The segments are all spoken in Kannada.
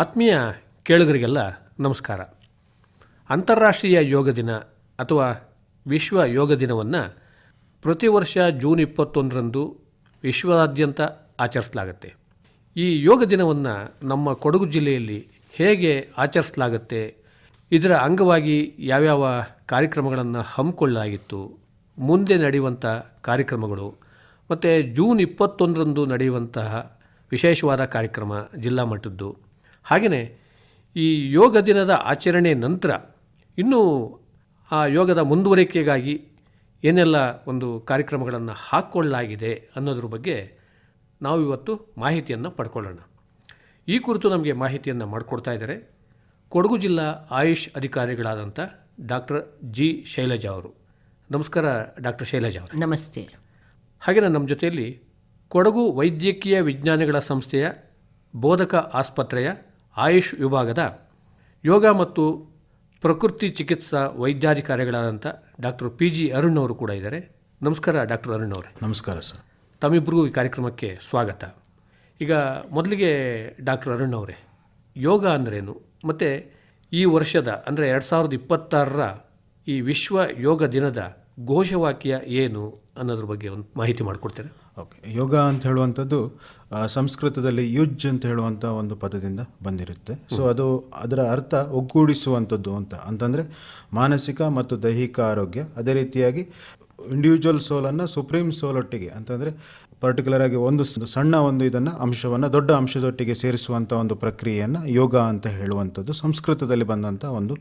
ಆತ್ಮೀಯ ಕೇಳುಗರಿಗೆಲ್ಲ ನಮಸ್ಕಾರ. ಅಂತಾರಾಷ್ಟ್ರೀಯ ಯೋಗ ದಿನ ಅಥವಾ ವಿಶ್ವ ಯೋಗ ದಿನವನ್ನು ಪ್ರತಿ ವರ್ಷ ಜೂನ್ 21ರಂದು ವಿಶ್ವದಾದ್ಯಂತ ಆಚರಿಸಲಾಗುತ್ತೆ. ಈ ಯೋಗ ದಿನವನ್ನು ನಮ್ಮ ಕೊಡಗು ಜಿಲ್ಲೆಯಲ್ಲಿ ಹೇಗೆ ಆಚರಿಸಲಾಗುತ್ತೆ, ಇದರ ಅಂಗವಾಗಿ ಯಾವ್ಯಾವ ಕಾರ್ಯಕ್ರಮಗಳನ್ನು ಹಮ್ಮಿಕೊಳ್ಳಲಾಗಿತ್ತು, ಮುಂದೆ ನಡೆಯುವಂಥ ಕಾರ್ಯಕ್ರಮಗಳು ಮತ್ತು ಜೂನ್ 21ರಂದು ನಡೆಯುವಂತಹ ವಿಶೇಷವಾದ ಕಾರ್ಯಕ್ರಮ ಜಿಲ್ಲಾ ಮಟ್ಟದ್ದು, ಹಾಗೆಯೇ ಈ ಯೋಗ ದಿನದ ಆಚರಣೆ ನಂತರ ಇನ್ನೂ ಆ ಯೋಗದ ಮುಂದುವರಿಕೆಗಾಗಿ ಏನೆಲ್ಲ ಒಂದು ಕಾರ್ಯಕ್ರಮಗಳನ್ನು ಹಾಕ್ಕೊಳ್ಳಲಾಗಿದೆ ಅನ್ನೋದ್ರ ಬಗ್ಗೆ ನಾವು ಇವತ್ತು ಮಾಹಿತಿಯನ್ನು ಪಡ್ಕೊಳ್ಳೋಣ. ಈ ಕುರಿತು ನಮಗೆ ಮಾಹಿತಿಯನ್ನು ಮಾಡಿಕೊಡ್ತಾ ಇದ್ದಾರೆ ಕೊಡಗು ಜಿಲ್ಲಾ ಆಯುಷ್ ಅಧಿಕಾರಿಗಳಾದಂಥ ಡಾಕ್ಟರ್ ಜಿ ಶೈಲಜಾ ಅವರು. ನಮಸ್ಕಾರ ಡಾಕ್ಟರ್ ಶೈಲಜಾ ಅವರು. ನಮಸ್ತೆ. ಹಾಗೆಯೇ ನಮ್ಮ ಜೊತೆಯಲ್ಲಿ ಕೊಡಗು ವೈದ್ಯಕೀಯ ವಿಜ್ಞಾನಗಳ ಸಂಸ್ಥೆಯ ಬೋಧಕ ಆಸ್ಪತ್ರೆಯ ಆಯುಷ್ ವಿಭಾಗದ ಯೋಗ ಮತ್ತು ಪ್ರಕೃತಿ ಚಿಕಿತ್ಸಾ ವೈದ್ಯಾಧಿಕಾರಿಗಳಾದಂಥ ಡಾಕ್ಟರ್ PG ಅರುಣ್ ಅವರು ಕೂಡ ಇದ್ದಾರೆ. ನಮಸ್ಕಾರ ಡಾಕ್ಟರ್ ಅರುಣ್ ಅವರೇ. ನಮಸ್ಕಾರ ಸರ್. ತಮ್ಮಿಬ್ಬರಿಗೂ ಈ ಕಾರ್ಯಕ್ರಮಕ್ಕೆ ಸ್ವಾಗತ. ಈಗ ಮೊದಲಿಗೆ ಡಾಕ್ಟರ್ ಅರುಣ್ ಅವರೇ, ಯೋಗ ಅಂದ್ರೇನು ಮತ್ತು ಈ ವರ್ಷದ ಅಂದರೆ 2026ರ ಈ ವಿಶ್ವ ಯೋಗ ದಿನದ ಘೋಷವಾಕ್ಯ ಏನು ಅನ್ನೋದ್ರ ಬಗ್ಗೆ ಒಂದು ಮಾಹಿತಿ ಮಾಡಿಕೊಡ್ತೀರಾ? ಓಕೆ. ಯೋಗ ಅಂತ ಹೇಳುವಂಥದ್ದು ಸಂಸ್ಕೃತದಲ್ಲಿ ಯುಜ್ ಅಂತ ಹೇಳುವಂಥ ಒಂದು ಪದದಿಂದ ಬಂದಿರುತ್ತೆ. ಸೊ ಅದರ ಅರ್ಥ ಒಗ್ಗೂಡಿಸುವಂಥದ್ದು ಅಂತಂದರೆ ಮಾನಸಿಕ ಮತ್ತು ದೈಹಿಕ ಆರೋಗ್ಯ, ಅದೇ ರೀತಿಯಾಗಿ ಇಂಡಿವಿಜುವಲ್ ಸೋಲನ್ನು ಸುಪ್ರೀಂ ಸೋಲೊಟ್ಟಿಗೆ ಅಂತಂದರೆ ಪರ್ಟಿಕ್ಯುಲರ್ ಆಗಿ ಒಂದು ಸಣ್ಣ ಇದನ್ನು ಅಂಶವನ್ನು ದೊಡ್ಡ ಅಂಶದೊಟ್ಟಿಗೆ ಸೇರಿಸುವಂಥ ಒಂದು ಪ್ರಕ್ರಿಯೆಯನ್ನು ಯೋಗ ಅಂತ ಹೇಳುವಂಥದ್ದು ಸಂಸ್ಕೃತದಲ್ಲಿ ಬಂದಂಥ ಒಂದು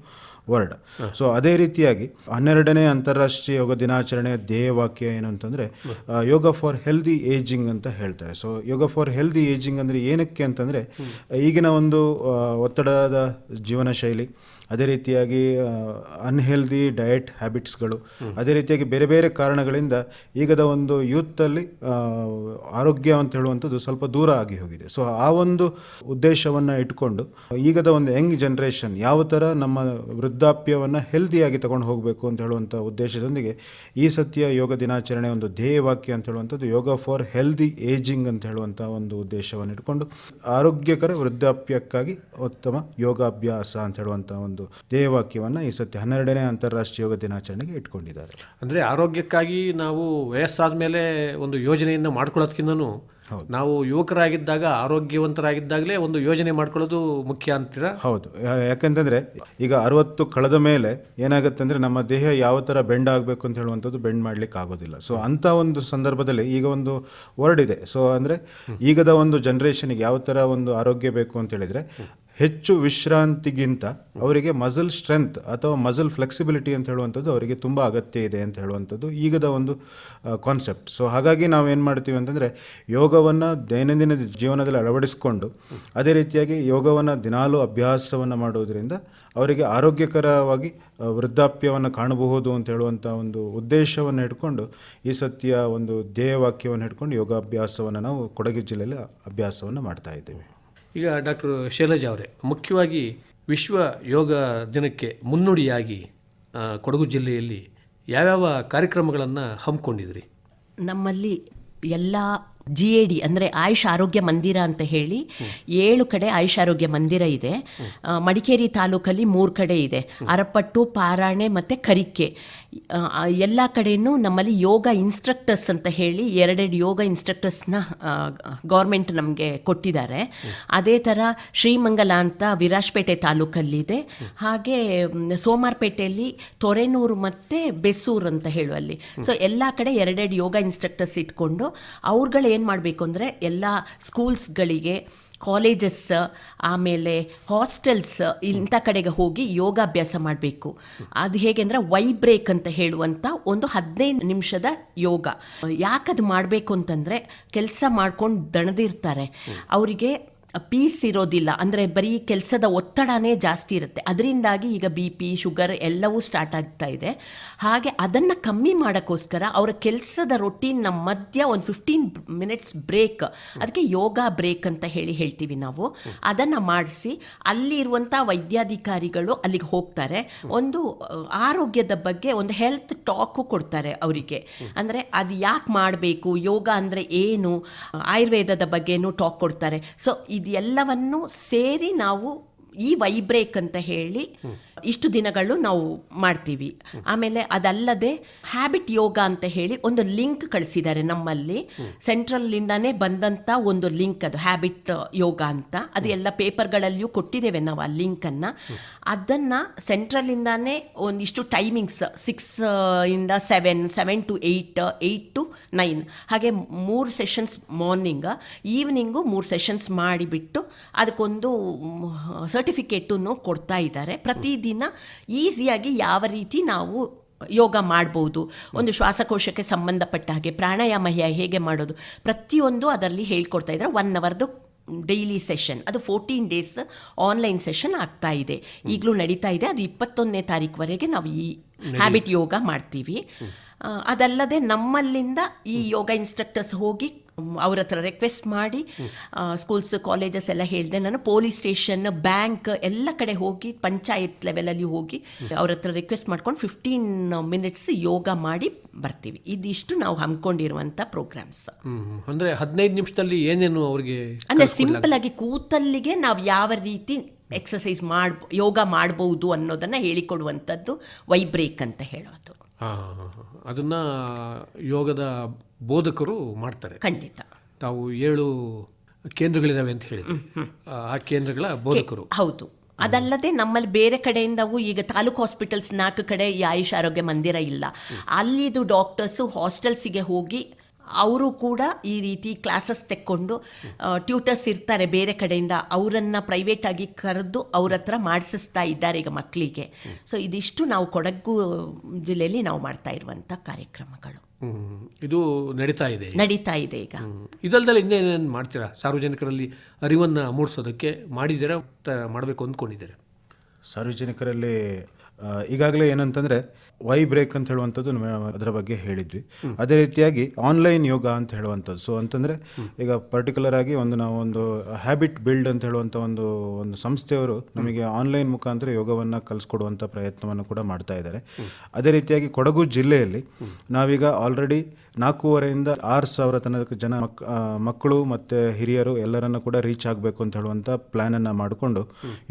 ವರ್ಡ್. ಸೊ ಅದೇ ರೀತಿಯಾಗಿ 12ನೇ ಅಂತಾರಾಷ್ಟ್ರೀಯ ಯೋಗ ದಿನಾಚರಣೆಯ ಧ್ಯೇಯವಾಕ್ಯ ಏನು ಅಂತಂದರೆ ಯೋಗ ಫಾರ್ ಹೆಲ್ದಿ ಏಜಿಂಗ್ ಅಂತ ಹೇಳ್ತಾರೆ. So yoga for healthy ageing ಅಂದರೆ ಏನಕ್ಕೆ ಅಂತಂದರೆ ಈಗಿನ ಒಂದು ಒತ್ತಡದ ಜೀವನ ಶೈಲಿ, ಅದೇ ರೀತಿಯಾಗಿ ಅನ್ಹೆಲ್ದಿ ಡಯಟ್ ಹ್ಯಾಬಿಟ್ಸ್ಗಳು, ಅದೇ ರೀತಿಯಾಗಿ ಬೇರೆ ಬೇರೆ ಕಾರಣಗಳಿಂದ ಈಗದ ಒಂದು ಯೂತ್ತಲ್ಲಿ ಆರೋಗ್ಯ ಅಂತ ಹೇಳುವಂಥದ್ದು ಸ್ವಲ್ಪ ದೂರ ಆಗಿ ಹೋಗಿದೆ. ಸೊ ಆ ಒಂದು ಉದ್ದೇಶವನ್ನು ಇಟ್ಕೊಂಡು ಈಗದ ಒಂದು ಯಂಗ್ ಜನ್ರೇಷನ್ ಯಾವ ಥರ ನಮ್ಮ ವೃದ್ಧಾಪ್ಯವನ್ನು ಹೆಲ್ದಿಯಾಗಿ ತಗೊಂಡು ಹೋಗಬೇಕು ಅಂತ ಹೇಳುವಂಥ ಉದ್ದೇಶದೊಂದಿಗೆ ಈ ಸತ್ಯ ಯೋಗ ದಿನಾಚರಣೆ ಒಂದು ಧ್ಯೇಯವಾಕ್ಯ ಅಂತ ಹೇಳುವಂಥದ್ದು ಯೋಗ ಫಾರ್ ಹೆಲ್ದಿ ಏಜಿಂಗ್ ಅಂತ ಹೇಳುವಂಥ ಒಂದು ಉದ್ದೇಶವನ್ನು ಇಟ್ಕೊಂಡು ಆರೋಗ್ಯಕರ ವೃದ್ಧಾಪ್ಯಕ್ಕಾಗಿ ಉತ್ತಮ ಯೋಗಾಭ್ಯಾಸ ಅಂತ ಹೇಳುವಂಥ ಒಂದು ಧ್ಯೇಯವಾಕ್ಯವನ್ನು ಈ ಸತ್ಯ 12ನೇ ಅಂತಾರಾಷ್ಟ್ರೀಯ ಯೋಗ ದಿನಾಚರಣೆಗೆ ಇಟ್ಕೊಂಡಿದ್ದಾರೆ. ಅಂದರೆ ಆರೋಗ್ಯಕ್ಕಾಗಿ ನಾವು ವಯಸ್ಸಾದ ಮೇಲೆ ಒಂದು ಯೋಜನೆಯನ್ನು ಮಾಡ್ಕೊಳ್ಳೋದಕ್ಕಿಂತನೂ ನಾವು ಯುವಕರಾಗಿದ್ದಾಗ ಆರೋಗ್ಯವಂತರಾಗಿದ್ದಾಗಲೇ ಒಂದು ಯೋಜನೆ ಮಾಡ್ಕೊಳ್ಳೋದು ಮುಖ್ಯ ಅಂತೀರಾ? ಹೌದು. ಯಾಕಂತಂದರೆ ಈಗ 60 ಕಳೆದ ಮೇಲೆ ಏನಾಗುತ್ತೆ ಅಂದರೆ ನಮ್ಮ ದೇಹ ಯಾವ ಥರ ಬೆಂಡ್ ಆಗಬೇಕು ಅಂತ ಹೇಳುವಂಥದ್ದು ಬೆಂಡ್ ಮಾಡಲಿಕ್ಕೆ ಆಗೋದಿಲ್ಲ. ಸೊ ಅಂಥ ಒಂದು ಸಂದರ್ಭದಲ್ಲಿ ಈಗ ಒಂದು ವರ್ಡ್ ಇದೆ. ಸೊ ಅಂದರೆ ಈಗದ ಒಂದು ಜನ್ರೇಷನ್ಗೆ ಯಾವ ಥರ ಒಂದು ಆರೋಗ್ಯ ಬೇಕು ಅಂತ ಹೇಳಿದರೆ ಹೆಚ್ಚು ವಿಶ್ರಾಂತಿಗಿಂತ ಅವರಿಗೆ ಮಸಲ್ ಸ್ಟ್ರೆಂತ್ ಅಥವಾ ಮಸಲ್ ಫ್ಲೆಕ್ಸಿಬಿಲಿಟಿ ಅಂತ ಹೇಳುವಂಥದ್ದು ಅವರಿಗೆ ತುಂಬ ಅಗತ್ಯ ಇದೆ ಅಂತ ಹೇಳುವಂಥದ್ದು ಈಗದ ಒಂದು ಕಾನ್ಸೆಪ್ಟ್. ಸೊ ಹಾಗಾಗಿ ನಾವು ಏನು ಮಾಡ್ತೀವಿ ಅಂತಂದರೆ ಯೋಗವನ್ನು ದೈನಂದಿನ ಜೀವನದಲ್ಲಿ ಅಳವಡಿಸಿಕೊಂಡು ಅದೇ ರೀತಿಯಾಗಿ ಯೋಗವನ್ನು ದಿನಾಲೂ ಅಭ್ಯಾಸವನ್ನು ಮಾಡೋದರಿಂದ ಅವರಿಗೆ ಆರೋಗ್ಯಕರವಾಗಿ ವೃದ್ಧಾಪ್ಯವನ್ನು ಕಾಣಬಹುದು ಅಂತ ಹೇಳುವಂಥ ಒಂದು ಉದ್ದೇಶವನ್ನು ಇಟ್ಕೊಂಡು ಈ ಸತ್ಯ ಒಂದು ಧ್ಯೇಯವಾಕ್ಯವನ್ನು ಇಟ್ಕೊಂಡು ಯೋಗಾಭ್ಯಾಸವನ್ನು ನಾವು ಕೊಡಗು ಜಿಲ್ಲೆಯಲ್ಲಿ ಅಭ್ಯಾಸವನ್ನು ಮಾಡ್ತಾ ಇದ್ದೇವೆ. ಈಗ ಡಾಕ್ಟರ್ ಶೈಲಜಾ ಅವರೇ, ಮುಖ್ಯವಾಗಿ ವಿಶ್ವ ಯೋಗ ದಿನಕ್ಕೆ ಮುನ್ನುಡಿಯಾಗಿ ಕೊಡಗು ಜಿಲ್ಲೆಯಲ್ಲಿ ಯಾವ್ಯಾವ ಕಾರ್ಯಕ್ರಮಗಳನ್ನು ಹಮ್ಮಿಕೊಂಡಿದ್ರಿ? ನಮ್ಮಲ್ಲಿ ಎಲ್ಲ GAD ಅಂದರೆ ಆಯುಷ್ ಆರೋಗ್ಯ ಮಂದಿರ ಅಂತ ಹೇಳಿ 7 ಕಡೆ ಆಯುಷ್ ಆರೋಗ್ಯ ಮಂದಿರ ಇದೆ. ಮಡಿಕೇರಿ ತಾಲೂಕಲ್ಲಿ 3 ಕಡೆ ಇದೆ, ಅರಪಟ್ಟು, ಪಾರಾಣೆ ಮತ್ತು ಕರಿಕೆ. ಎಲ್ಲ ಕಡೆಯೂ ನಮ್ಮಲ್ಲಿ ಯೋಗ ಇನ್ಸ್ಟ್ರಕ್ಟರ್ಸ್ ಅಂತ ಹೇಳಿ 2 ಯೋಗ ಇನ್ಸ್ಟ್ರಕ್ಟರ್ಸ್ನ ಗೌರ್ಮೆಂಟ್ ನಮಗೆ ಕೊಟ್ಟಿದ್ದಾರೆ. ಅದೇ ಥರ ಶ್ರೀಮಂಗಲ ಅಂತ ವಿರಾಜಪೇಟೆ ತಾಲೂಕಲ್ಲಿದೆ. ಹಾಗೆ ಸೋಮಾರ್ಪೇಟೆಯಲ್ಲಿ ತೊರೆನೂರು ಮತ್ತು ಬೆಸೂರು ಅಂತ ಹೇಳುವಲ್ಲಿ. ಸೊ ಎಲ್ಲ ಕಡೆ 2 ಯೋಗ ಇನ್ಸ್ಟ್ರಕ್ಟರ್ಸ್ ಇಟ್ಕೊಂಡು ಅವ್ರುಗಳು ಏನು ಮಾಡಬೇಕು ಅಂದರೆ ಎಲ್ಲ ಸ್ಕೂಲ್ಸ್ಗಳಿಗೆ, ಕಾಲೇಜಸ್, ಆಮೇಲೆ ಹಾಸ್ಟೆಲ್ಸ್ ಇಂಥ ಕಡೆಗೆ ಹೋಗಿ ಯೋಗಾಭ್ಯಾಸ ಮಾಡಬೇಕು. ಅದು ಹೇಗೆ ಅಂದರೆ ವೈಬ್ರೇಕ್ ಅಂತ ಹೇಳುವಂಥ ಒಂದು 15 ನಿಮಿಷದ ಯೋಗ. ಯಾಕದು ಮಾಡಬೇಕು ಅಂತಂದರೆ ಕೆಲಸ ಮಾಡ್ಕೊಂಡು ದಣದಿರ್ತಾರೆ, ಅವರಿಗೆ ಪೀಸ್ ಇರೋದಿಲ್ಲ, ಅಂದರೆ ಬರೀ ಕೆಲಸದ ಒತ್ತಡನೇ ಜಾಸ್ತಿ ಇರುತ್ತೆ. ಅದರಿಂದಾಗಿ ಈಗ BP, ಶುಗರ್ ಎಲ್ಲವೂ ಸ್ಟಾರ್ಟ್ ಆಗ್ತಾ ಇದೆ. ಹಾಗೆ ಅದನ್ನು ಕಮ್ಮಿ ಮಾಡೋಕ್ಕೋಸ್ಕರ ಅವರ ಕೆಲಸದ ರೊಟೀನ್ನ ಮಧ್ಯ ಒಂದು 15 ಮಿನಿಟ್ಸ್ ಬ್ರೇಕ್, ಅದಕ್ಕೆ ಯೋಗ ಬ್ರೇಕ್ ಅಂತ ಹೇಳ್ತೀವಿ ನಾವು. ಅದನ್ನು ಮಾಡಿಸಿ ಅಲ್ಲಿರುವಂಥ ವೈದ್ಯಾಧಿಕಾರಿಗಳು ಅಲ್ಲಿಗೆ ಹೋಗ್ತಾರೆ. ಒಂದು ಆರೋಗ್ಯದ ಬಗ್ಗೆ ಒಂದು ಹೆಲ್ತ್ ಟಾಕು ಕೊಡ್ತಾರೆ ಅವರಿಗೆ. ಅಂದರೆ ಅದು ಯಾಕೆ ಮಾಡಬೇಕು, ಯೋಗ ಅಂದರೆ ಏನು, ಆಯುರ್ವೇದದ ಬಗ್ಗೆನೂ ಟಾಕ್ ಕೊಡ್ತಾರೆ. ಸೊ ಇದೆಲ್ಲವನ್ನು ಸೇರಿ ನಾವು ಈ ವೈಬ್ರೇಕ್ ಅಂತ ಹೇಳಿ ಇಷ್ಟು ದಿನಗಳು ನಾವು ಮಾಡ್ತೀವಿ. ಆಮೇಲೆ ಅದಲ್ಲದೆ ಹ್ಯಾಬಿಟ್ ಯೋಗ ಅಂತ ಹೇಳಿ ಒಂದು ಲಿಂಕ್ ಕಳಿಸಿದ್ದಾರೆ ನಮ್ಮಲ್ಲಿ, ಸೆಂಟ್ರಲ್ಲಿಂದಾನೇ ಬಂದಂಥ ಒಂದು ಲಿಂಕ್, ಅದು ಹ್ಯಾಬಿಟ್ ಯೋಗ ಅಂತ. ಅದು ಎಲ್ಲ ಪೇಪರ್ಗಳಲ್ಲಿಯೂ ಕೊಟ್ಟಿದ್ದೇವೆ ನಾವು ಆ ಲಿಂಕನ್ನು. ಅದನ್ನು ಸೆಂಟ್ರಲ್ಲಿಂದಾನೇ ಒಂದಿಷ್ಟು ಟೈಮಿಂಗ್ಸ್ 6 ಇಂದ 7 to 8 to 9 ಹಾಗೆ 3 ಸೆಷನ್ಸ್ ಮಾರ್ನಿಂಗ್, ಈವ್ನಿಂಗು 3 ಸೆಷನ್ಸ್ ಮಾಡಿಬಿಟ್ಟು ಅದಕ್ಕೊಂದು ಸರ್ಟಿಫಿಕೇಟನ್ನು ಕೊಡ್ತಾ ಇದ್ದಾರೆ. ಪ್ರತಿದಿನ ಈಸಿಯಾಗಿ ಯಾವ ರೀತಿ ನಾವು ಯೋಗ ಮಾಡ್ಬೋದು, ಒಂದು ಶ್ವಾಸಕೋಶಕ್ಕೆ ಸಂಬಂಧಪಟ್ಟ ಹಾಗೆ ಪ್ರಾಣಾಯಾಮ ಹೇಗೆ ಮಾಡೋದು, ಪ್ರತಿಯೊಂದು ಅದರಲ್ಲಿ ಹೇಳ್ಕೊಡ್ತಾ ಇದ್ದಾರೆ. 1 ಅವರ್ದು ಡೈಲಿ ಸೆಷನ್, ಅದು 14 ಡೇಸ್ ಆನ್ಲೈನ್ ಸೆಷನ್ ಆಗ್ತಾ ಇದೆ, ಈಗಲೂ ನಡೀತಾ ಇದೆ. ಅದು 21ನೇ ತಾರೀಕುವರೆಗೆ ನಾವು ಈ ಹ್ಯಾಬಿಟ್ ಯೋಗ ಮಾಡ್ತೀವಿ. ಅದಲ್ಲದೆ ನಮ್ಮಲ್ಲಿಂದ ಈ ಯೋಗ ಇನ್ಸ್ಟ್ರಕ್ಟರ್ಸ್ ಹೋಗಿ ಅವ್ರ ಹತ್ರ ರಿಕ್ವೆಸ್ಟ್ ಮಾಡಿ, ಸ್ಕೂಲ್ಸ್ ಕಾಲೇಜಸ್ ಎಲ್ಲ ಹೇಳಿದೆ ನಾನು, ಪೊಲೀಸ್ ಸ್ಟೇಷನ್, ಬ್ಯಾಂಕ್ ಎಲ್ಲ ಕಡೆ ಹೋಗಿ, ಪಂಚಾಯತ್ ಲೆವೆಲಲ್ಲಿ ಹೋಗಿ ಅವ್ರ ಹತ್ರ ರಿಕ್ವೆಸ್ಟ್ ಮಾಡ್ಕೊಂಡು 15 ಮಿನಿಟ್ಸ್ ಯೋಗ ಮಾಡಿ ಬರ್ತೀವಿ. ಇದಿಷ್ಟು ನಾವು ಹಮ್ಮಿಕೊಂಡಿರುವಂಥ ಪ್ರೋಗ್ರಾಮ್ಸ್. ಅಂದರೆ 15 ನಿಮಿಷದಲ್ಲಿ ಏನೇನು ಅವ್ರಿಗೆ, ಅಂದರೆ ಸಿಂಪಲ್ ಆಗಿ ಕೂತಲ್ಲಿಗೆ ನಾವು ಯಾವ ರೀತಿ ಎಕ್ಸಸೈಸ್ ಯೋಗ ಮಾಡ್ಬೋದು ಅನ್ನೋದನ್ನು ಹೇಳಿಕೊಡುವಂಥದ್ದು ವೈಬ್ರೇಕ್ ಅಂತ ಹೇಳೋದು. ಅದನ್ನು ಯೋಗದ ಬೋಧಕರು ಮಾಡ್ತಾರೆ. ಖಂಡಿತ. ತಾವು 7 ಕೇಂದ್ರಗಳಿದಾವೆ ಅಂತ ಹೇಳಿದ್ರು, ಆ ಕೇಂದ್ರಗಳ ಬೋಧಕರು. ಹೌದು. ಅದಲ್ಲದೆ ನಮ್ಮಲ್ಲಿ ಬೇರೆ ಕಡೆಯಿಂದವೂ ಈಗ ತಾಲೂಕು ಹಾಸ್ಪಿಟಲ್ಸ್ 4 ಕಡೆ ಈ ಆಯುಷ್ ಆರೋಗ್ಯ ಮಂದಿರ ಇಲ್ಲ, ಅಲ್ಲಿದು ಡಾಕ್ಟರ್ಸು ಹಾಸ್ಟೆಲ್ಸಿಗೆ ಹೋಗಿ ಅವರು ಕೂಡ ಈ ರೀತಿ ಕ್ಲಾಸಸ್ ತೆಕ್ಕೊಂಡು, ಟ್ಯೂಟರ್ಸ್ ಇರ್ತಾರೆ ಬೇರೆ ಕಡೆಯಿಂದ, ಅವರನ್ನು ಪ್ರೈವೇಟಾಗಿ ಕರೆದು ಅವ್ರ ಹತ್ರ ಮಾಡಿಸ್ತಾ ಇದ್ದಾರೆ ಈಗ ಮಕ್ಕಳಿಗೆ. ಸೊ ಇದಿಷ್ಟು ನಾವು ಕೊಡಗು ಜಿಲ್ಲೆಯಲ್ಲಿ ನಾವು ಮಾಡ್ತಾ ಇರುವಂಥ ಕಾರ್ಯಕ್ರಮಗಳು. ಇದು ನಡೀತಾ ಇದೆ ಈಗ. ಇದಲ್ದಲ್ಲಿ ಇನ್ನೇನೇನು ಮಾಡ್ತೀರಾ ಸಾರ್ವಜನಿಕರಲ್ಲಿ ಅರಿವನ್ನು ಮೂಡಿಸೋದಕ್ಕೆ? ಮಾಡಿದ್ದೀರಾ, ಮಾಡಬೇಕು ಅಂದ್ಕೊಂಡಿದ್ದೀರಾ? ಸಾರ್ವಜನಿಕರಲ್ಲಿ ಈಗಾಗಲೇ ಏನಂತಂದರೆ ವೈಬ್ರೇಕ್ ಅಂತ ಹೇಳುವಂಥದ್ದು ಅದರ ಬಗ್ಗೆ ಹೇಳಿದ್ವಿ. ಅದೇ ರೀತಿಯಾಗಿ ಆನ್ಲೈನ್ ಯೋಗ ಅಂತ ಹೇಳುವಂಥದ್ದು. ಸೊ ಅಂತಂದರೆ ಈಗ ಪರ್ಟಿಕ್ಯುಲರ್ ಆಗಿ ನಾವೊಂದು ಹ್ಯಾಬಿಟ್ ಬಿಲ್ಡ್ ಅಂತ ಹೇಳುವಂಥ ಒಂದು ಸಂಸ್ಥೆಯವರು ನಮಗೆ ಆನ್ಲೈನ್ ಮುಖಾಂತರ ಯೋಗವನ್ನು ಕಲಿಸ್ಕೊಡುವಂಥ ಪ್ರಯತ್ನವನ್ನು ಕೂಡ ಮಾಡ್ತಾ ಇದ್ದಾರೆ. ಅದೇ ರೀತಿಯಾಗಿ ಕೊಡಗು ಜಿಲ್ಲೆಯಲ್ಲಿ ನಾವೀಗ ಆಲ್ರೆಡಿ 4,500 to 6,000 ತನಕ ಜನ ಮಕ್ಕಳು ಮತ್ತು ಹಿರಿಯರು ಎಲ್ಲರನ್ನು ಕೂಡ ರೀಚ್ ಆಗಬೇಕು ಅಂತ ಹೇಳುವಂಥ ಪ್ಲ್ಯಾನನ್ನು ಮಾಡಿಕೊಂಡು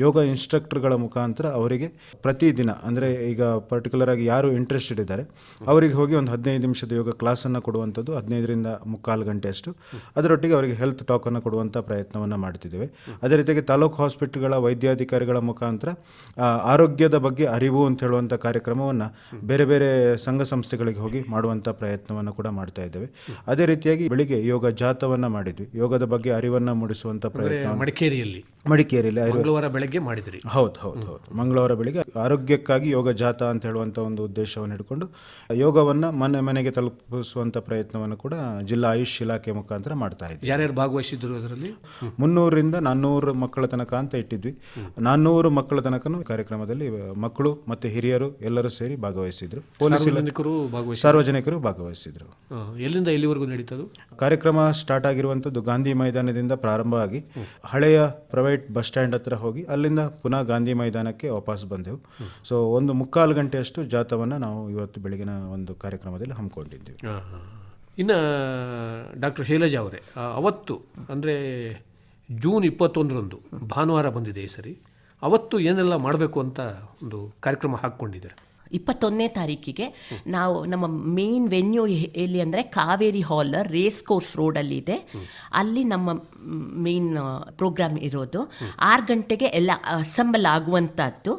ಯೋಗ ಇನ್ಸ್ಟ್ರಕ್ಟರ್ಗಳ ಮುಖಾಂತರ ಅವರಿಗೆ ಪ್ರತಿದಿನ, ಅಂದರೆ ಈಗ ಪರ್ಟಿಕ್ಯುಲರ್ ಆಗಿ ಯಾರು ಇಂಟ್ರೆಸ್ಟೆಡ್ ಇದ್ದಾರೆ ಅವರಿಗೆ ಹೋಗಿ ಒಂದು 15 ನಿಮಿಷದ ಯೋಗ ಕ್ಲಾಸನ್ನು ಕೊಡುವಂಥದ್ದು, 15ರಿಂದ 3/4 ಗಂಟೆ ಅಷ್ಟು. ಅದರೊಟ್ಟಿಗೆ ಅವರಿಗೆ ಹೆಲ್ತ್ ಟಾಕನ್ನು ಕೊಡುವಂಥ ಪ್ರಯತ್ನವನ್ನು ಮಾಡ್ತಿದ್ದೇವೆ. ಅದೇ ರೀತಿಯಾಗಿ ತಾಲೂಕು ಹಾಸ್ಪಿಟಲ್ಗಳ ವೈದ್ಯಾಧಿಕಾರಿಗಳ ಮುಖಾಂತರ ಆರೋಗ್ಯದ ಬಗ್ಗೆ ಅರಿವು ಅಂತ ಹೇಳುವಂಥ ಕಾರ್ಯಕ್ರಮವನ್ನು ಬೇರೆ ಬೇರೆ ಸಂಘ ಸಂಸ್ಥೆಗಳಿಗೆ ಹೋಗಿ ಮಾಡುವಂಥ ಪ್ರಯತ್ನವನ್ನು ಕೂಡ ಮಾಡ್ತಾ ಇದ್ದೇವೆ. ಅದೇ ರೀತಿಯಾಗಿ ಬೆಳಿಗ್ಗೆ ಯೋಗ ಜಾಥವನ್ನು ಮಾಡಿದ್ವಿ, ಯೋಗದ ಬಗ್ಗೆ ಅರಿವನ್ನು ಮೂಡಿಸುವಂಥ ಪ್ರಯತ್ನ ಮಡಿಕೇರಿಯಲ್ಲಿ ಮಂಗಳವಾರ ಬೆಳಗ್ಗೆ ಮಾಡಿದ್ರಿ. ಹೌದು. ಮಂಗಳವಾರ ಬೆಳಿಗ್ಗೆ ಆರೋಗ್ಯಕ್ಕಾಗಿ ಯೋಗ ಜಾಥಾ ಅಂತ ಹೇಳುವಂಥ ಒಂದು ಉದ್ದೇಶವನ್ನು ಹಿಡ್ಕೊಂಡು ಯೋಗವನ್ನು ಮನೆಗೆ ತಲುಪಿಸುವಂಥ ಪ್ರಯತ್ನವನ್ನು ಕೂಡ ಜಿಲ್ಲಾ ಆಯುಷ್ ಇಲಾಖೆ ಮುಖಾಂತರ ಮಾಡ್ತಾ ಇದ್ವಿ. ಯಾರ್ಯಾರು ಭಾಗವಹಿಸಿದ್ರು ಅದರಲ್ಲಿ? 300ರಿಂದ 400 ಮಕ್ಕಳ ತನಕ ಅಂತ ಇಟ್ಟಿದ್ವಿ. 400 ಮಕ್ಕಳ ತನಕನೂ ಕಾರ್ಯಕ್ರಮದಲ್ಲಿ ಮಕ್ಕಳು ಮತ್ತು ಹಿರಿಯರು ಎಲ್ಲರೂ ಸೇರಿ ಭಾಗವಹಿಸಿದ್ರು. ಸಾರ್ವಜನಿಕರು ಭಾಗವಹಿಸಿದ್ರು. ಎಲ್ಲಿಂದ ಎಲ್ಲಿವರೆಗೂ ನಡೀತದು ಕಾರ್ಯಕ್ರಮ? ಸ್ಟಾರ್ಟ್ ಆಗಿರುವಂಥದ್ದು ಗಾಂಧಿ ಮೈದಾನದಿಂದ ಪ್ರಾರಂಭ ಆಗಿ ಹಳೆಯ ಪ್ರೈವೇಟ್ ಬಸ್ ಸ್ಟ್ಯಾಂಡ್ ಹತ್ರ ಹೋಗಿ ಅಲ್ಲಿಂದ ಪುನಃ ಗಾಂಧಿ ಮೈದಾನಕ್ಕೆ ವಾಪಸ್ ಬಂದೆವು. ಸೊ 1/4 ಗಂಟೆಯಷ್ಟು ಜಾಥವನ್ನು ನಾವು ಇವತ್ತು ಬೆಳಗಿನ ಒಂದು ಕಾರ್ಯಕ್ರಮದಲ್ಲಿ ಹಮ್ಮಿಕೊಂಡಿದ್ದೀವಿ. ಇನ್ನು ಡಾಕ್ಟರ್ ಶೈಲಜಾ ಅವರೇ, ಅವತ್ತು ಅಂದರೆ ಜೂನ್ 21ರಂದು ಭಾನುವಾರ ಬಂದಿದೆ ಈ ಸರಿ, ಅವತ್ತು ಏನೆಲ್ಲ ಮಾಡಬೇಕು ಅಂತ ಒಂದು ಕಾರ್ಯಕ್ರಮ ಹಾಕ್ಕೊಂಡಿದ್ದಾರೆ? 21ನೇ ತಾರೀಕಿಗೆ ನಾವು ನಮ್ಮ ಮೇನ್ ವೆನ್ಯೂ ಎಲ್ಲಿ ಅಂದರೆ ಕಾವೇರಿ ಹಾಲ್, ರೇಸ್ ಕೋರ್ಸ್ ರೋಡಲ್ಲಿದೆ. ಅಲ್ಲಿ ನಮ್ಮ ಮೇನ್ ಪ್ರೋಗ್ರಾಮ್ ಇರೋದು. 6 ಗಂಟೆಗೆ ಎಲ್ಲ ಅಸೆಂಬಲ್ ಆಗುವಂಥದ್ದು.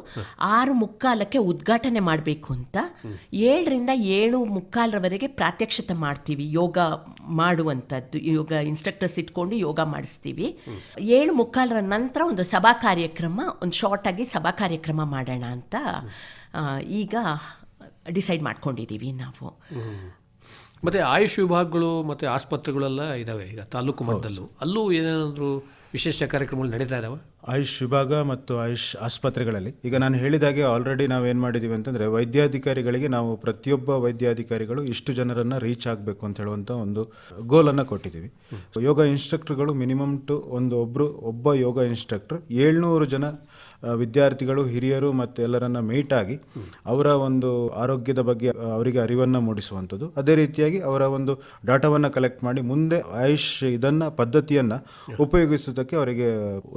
6:45ಕ್ಕೆ ಉದ್ಘಾಟನೆ ಮಾಡಬೇಕು ಅಂತ. 7ರಿಂದ 7:45ರವರೆಗೆ ಪ್ರಾತ್ಯಕ್ಷತೆ ಮಾಡ್ತೀವಿ, ಯೋಗ ಮಾಡುವಂಥದ್ದು. ಯೋಗ ಇನ್ಸ್ಟ್ರಕ್ಟರ್ಸ್ ಇಟ್ಕೊಂಡು ಯೋಗ ಮಾಡಿಸ್ತೀವಿ. 7:45ರ ನಂತರ ಒಂದು ಸಭಾ ಕಾರ್ಯಕ್ರಮ, ಒಂದು ಶಾರ್ಟಾಗಿ ಸಭಾ ಕಾರ್ಯಕ್ರಮ ಮಾಡೋಣ ಅಂತ ಈಗ ಡಿಸೈಡ್ ಮಾಡ್ಕೊಂಡಿದ್ದೀವಿ ನಾವು. ಮತ್ತು ಆಯುಷ್ ವಿಭಾಗಗಳು ಮತ್ತು ಆಸ್ಪತ್ರೆಗಳೆಲ್ಲ ಇದ್ದಾವೆ ಈಗ ತಾಲೂಕು ಮಟ್ಟದಲ್ಲೂ, ಅಲ್ಲೂ ಏನೇನಾದರೂ ವಿಶೇಷ ಕಾರ್ಯಕ್ರಮಗಳು ನಡೀತಾ ಇದ್ದಾವೆ? ಆಯುಷ್ ವಿಭಾಗ ಮತ್ತು ಆಯುಷ್ ಆಸ್ಪತ್ರೆಗಳಲ್ಲಿ ಈಗ ನಾನು ಹೇಳಿದಾಗೆ ಆಲ್ರೆಡಿ ನಾವೇನು ಮಾಡಿದ್ದೀವಿ ಅಂತಂದರೆ ವೈದ್ಯಾಧಿಕಾರಿಗಳಿಗೆ ನಾವು ಪ್ರತಿಯೊಬ್ಬ ವೈದ್ಯಾಧಿಕಾರಿಗಳು ಇಷ್ಟು ಜನರನ್ನು ರೀಚ್ ಆಗಬೇಕು ಅಂತ ಹೇಳುವಂಥ ಒಂದು ಗೋಲನ್ನು ಕೊಟ್ಟಿದ್ದೀವಿ. ಯೋಗ ಇನ್ಸ್ಟ್ರಕ್ಟರ್ಗಳು ಮಿನಿಮಮ್ ಟು ಒಬ್ಬ ಯೋಗ ಇನ್ಸ್ಟ್ರಕ್ಟರ್ 700 ಜನ ವಿದ್ಯಾರ್ಥಿಗಳು, ಹಿರಿಯರು ಮತ್ತು ಎಲ್ಲರನ್ನ ಮೀಟ್ ಆಗಿ ಅವರ ಒಂದು ಆರೋಗ್ಯದ ಬಗ್ಗೆ ಅವರಿಗೆ ಅರಿವನ್ನು ಮೂಡಿಸುವಂಥದ್ದು. ಅದೇ ರೀತಿಯಾಗಿ ಅವರ ಒಂದು ಡಾಟಾವನ್ನು ಕಲೆಕ್ಟ್ ಮಾಡಿ ಮುಂದೆ ಆಯುಷ್ ಪದ್ಧತಿಯನ್ನು ಉಪಯೋಗಿಸೋದಕ್ಕೆ ಅವರಿಗೆ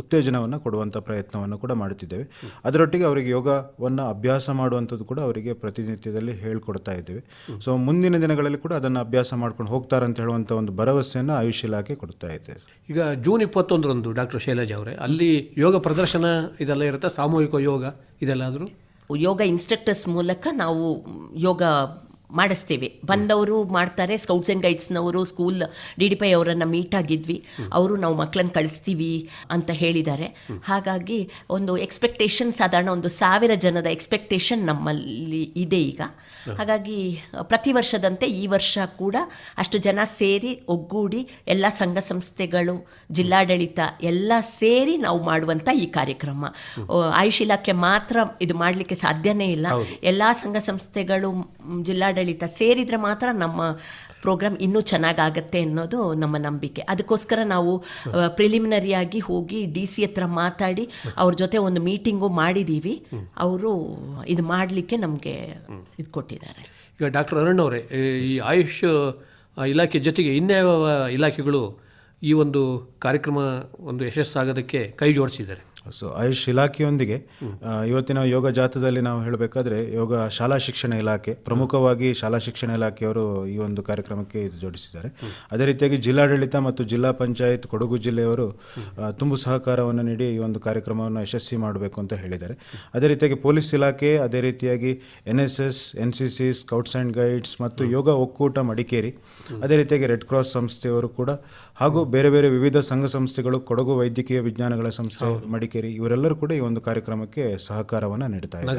ಉತ್ತೇಜನವನ್ನು ಕೊಡುವಂಥ ಪ್ರಯತ್ನವನ್ನು ಕೂಡ ಮಾಡುತ್ತಿದ್ದೇವೆ. ಅದರೊಟ್ಟಿಗೆ ಅವರಿಗೆ ಯೋಗವನ್ನು ಅಭ್ಯಾಸ ಮಾಡುವಂಥದ್ದು ಕೂಡ ಅವರಿಗೆ ಪ್ರತಿನಿತ್ಯದಲ್ಲಿ ಹೇಳ್ಕೊಡ್ತಾ ಇದ್ದೇವೆ. ಸೊ ಮುಂದಿನ ದಿನಗಳಲ್ಲಿ ಕೂಡ ಅದನ್ನು ಅಭ್ಯಾಸ ಮಾಡ್ಕೊಂಡು ಹೋಗ್ತಾರೆ ಅಂತ ಹೇಳುವಂಥ ಒಂದು ಭರವಸೆಯನ್ನು ಆಯುಷ್ ಇಲಾಖೆ ಕೊಡ್ತಾ ಇದೆ. ಈಗ ಜೂನ್ 21ರಂದು ಡಾಕ್ಟರ್ ಶೈಲಜಾ ಅವರೇ, ಅಲ್ಲಿ ಯೋಗ ಪ್ರದರ್ಶನ ಇದೆಲ್ಲ ಇರುತ್ತೆ, ಸಾಮೂಹಿಕ ಯೋಗ ಇದೆಲ್ಲಾದರೂ ಯೋಗ ಇನ್ಸ್ಟ್ರಕ್ಟರ್ಸ್ ಮೂಲಕ ನಾವು ಯೋಗ ಮಾಡಿಸ್ತೇವೆ. ಬಂದವರು ಮಾಡ್ತಾರೆ. ಸ್ಕೌಟ್ಸ್ ಆ್ಯಂಡ್ ಗೈಡ್ಸ್ನವರು ಸ್ಕೂಲ್ DDPI ಅವರನ್ನು ಮೀಟ್ ಆಗಿದ್ವಿ. ಅವರು ನಾವು ಮಕ್ಕಳನ್ನು ಕಳಿಸ್ತೀವಿ ಅಂತ ಹೇಳಿದ್ದಾರೆ. ಹಾಗಾಗಿ ಒಂದು ಎಕ್ಸ್ಪೆಕ್ಟೇಷನ್, ಸಾಧಾರಣ 1,000 ಜನದ ಎಕ್ಸ್ಪೆಕ್ಟೇಷನ್ ನಮ್ಮಲ್ಲಿ ಇದೆ ಈಗ. ಹಾಗಾಗಿ ಪ್ರತಿ ವರ್ಷದಂತೆ ಈ ವರ್ಷ ಕೂಡ ಅಷ್ಟು ಜನ ಸೇರಿ ಒಗ್ಗೂಡಿ ಎಲ್ಲ ಸಂಘ ಸಂಸ್ಥೆಗಳು, ಜಿಲ್ಲಾಡಳಿತ ಎಲ್ಲ ಸೇರಿ ನಾವು ಮಾಡುವಂಥ ಈ ಕಾರ್ಯಕ್ರಮ. ಆಯುಷ್ ಇಲಾಖೆ ಮಾತ್ರ ಇದು ಮಾಡಲಿಕ್ಕೆ ಸಾಧ್ಯನೇ ಇಲ್ಲ. ಎಲ್ಲ ಸಂಘ ಸಂಸ್ಥೆಗಳು, ಜಿಲ್ಲಾಡಳಿತ ಸೇರಿದರೆ ಮಾತ್ರ ನಮ್ಮ ಪ್ರೋಗ್ರಾಮ್ ಇನ್ನೂ ಚೆನ್ನಾಗಾಗತ್ತೆ ಅನ್ನೋದು ನಮ್ಮ ನಂಬಿಕೆ. ಅದಕ್ಕೋಸ್ಕರ ನಾವು ಪ್ರಿಲಿಮಿನರಿಯಾಗಿ ಹೋಗಿ DC ಹತ್ರ ಮಾತಾಡಿ ಅವ್ರ ಜೊತೆ ಒಂದು ಮೀಟಿಂಗು ಮಾಡಿದ್ದೀವಿ. ಅವರು ಇದು ಮಾಡಲಿಕ್ಕೆ ನಮಗೆ ಇದು ಕೊಟ್ಟಿದ್ದಾರೆ. ಈಗ ಡಾಕ್ಟರ್ ಅರುಣ್ ಅವರೇ, ಈ ಆಯುಷ್ ಇಲಾಖೆ ಜೊತೆಗೆ ಇನ್ಯಾವ ಇಲಾಖೆಗಳು ಈ ಒಂದು ಕಾರ್ಯಕ್ರಮ ಒಂದು ಯಶಸ್ಸಾಗೋದಕ್ಕೆ ಕೈ ಜೋಡಿಸಿದ್ದಾರೆ? ಸೊ ಆಯುಷ್ ಇಲಾಖೆಯೊಂದಿಗೆ ಇವತ್ತಿನ ಯೋಗ ಜಾಥಾದಲ್ಲಿ ನಾವು ಹೇಳಬೇಕಾದ್ರೆ ಯೋಗ ಶಾಲಾ ಶಿಕ್ಷಣ ಇಲಾಖೆ, ಪ್ರಮುಖವಾಗಿ ಶಾಲಾ ಶಿಕ್ಷಣ ಇಲಾಖೆಯವರು ಈ ಒಂದು ಕಾರ್ಯಕ್ರಮಕ್ಕೆ ಇದು ಜೋಡಿಸಿದ್ದಾರೆ. ಅದೇ ರೀತಿಯಾಗಿ ಜಿಲ್ಲಾಡಳಿತ ಮತ್ತು ಜಿಲ್ಲಾ ಪಂಚಾಯತ್ ಕೊಡಗು ಜಿಲ್ಲೆಯವರು ತುಂಬು ಸಹಕಾರವನ್ನು ನೀಡಿ ಈ ಒಂದು ಕಾರ್ಯಕ್ರಮವನ್ನು ಯಶಸ್ವಿ ಮಾಡಬೇಕು ಅಂತ ಹೇಳಿದ್ದಾರೆ. ಅದೇ ರೀತಿಯಾಗಿ ಪೊಲೀಸ್ ಇಲಾಖೆ, ಅದೇ ರೀತಿಯಾಗಿ NSS, NCC, scouts and guides ಮತ್ತು ಯೋಗ ಒಕ್ಕೂಟ ಮಡಿಕೇರಿ, ಅದೇ ರೀತಿಯಾಗಿ ರೆಡ್ ಕ್ರಾಸ್ ಸಂಸ್ಥೆಯವರು ಕೂಡ, ಹಾಗೂ ಬೇರೆ ಬೇರೆ ವಿವಿಧ ಸಂಘ ಸಂಸ್ಥೆಗಳು, ಕೊಡಗು ವೈದ್ಯಕೀಯ ವಿಜ್ಞಾನಗಳ ಸಂಸ್ಥೆ ಮಡಿಕೇರಿ, ಇವರೆಲ್ಲರೂ ಕೂಡ ಈ ಒಂದು ಕಾರ್ಯಕ್ರಮಕ್ಕೆ ಸಹಕಾರವನ್ನು ನೀಡ್ತಾ ಇದ್ದಾರೆ.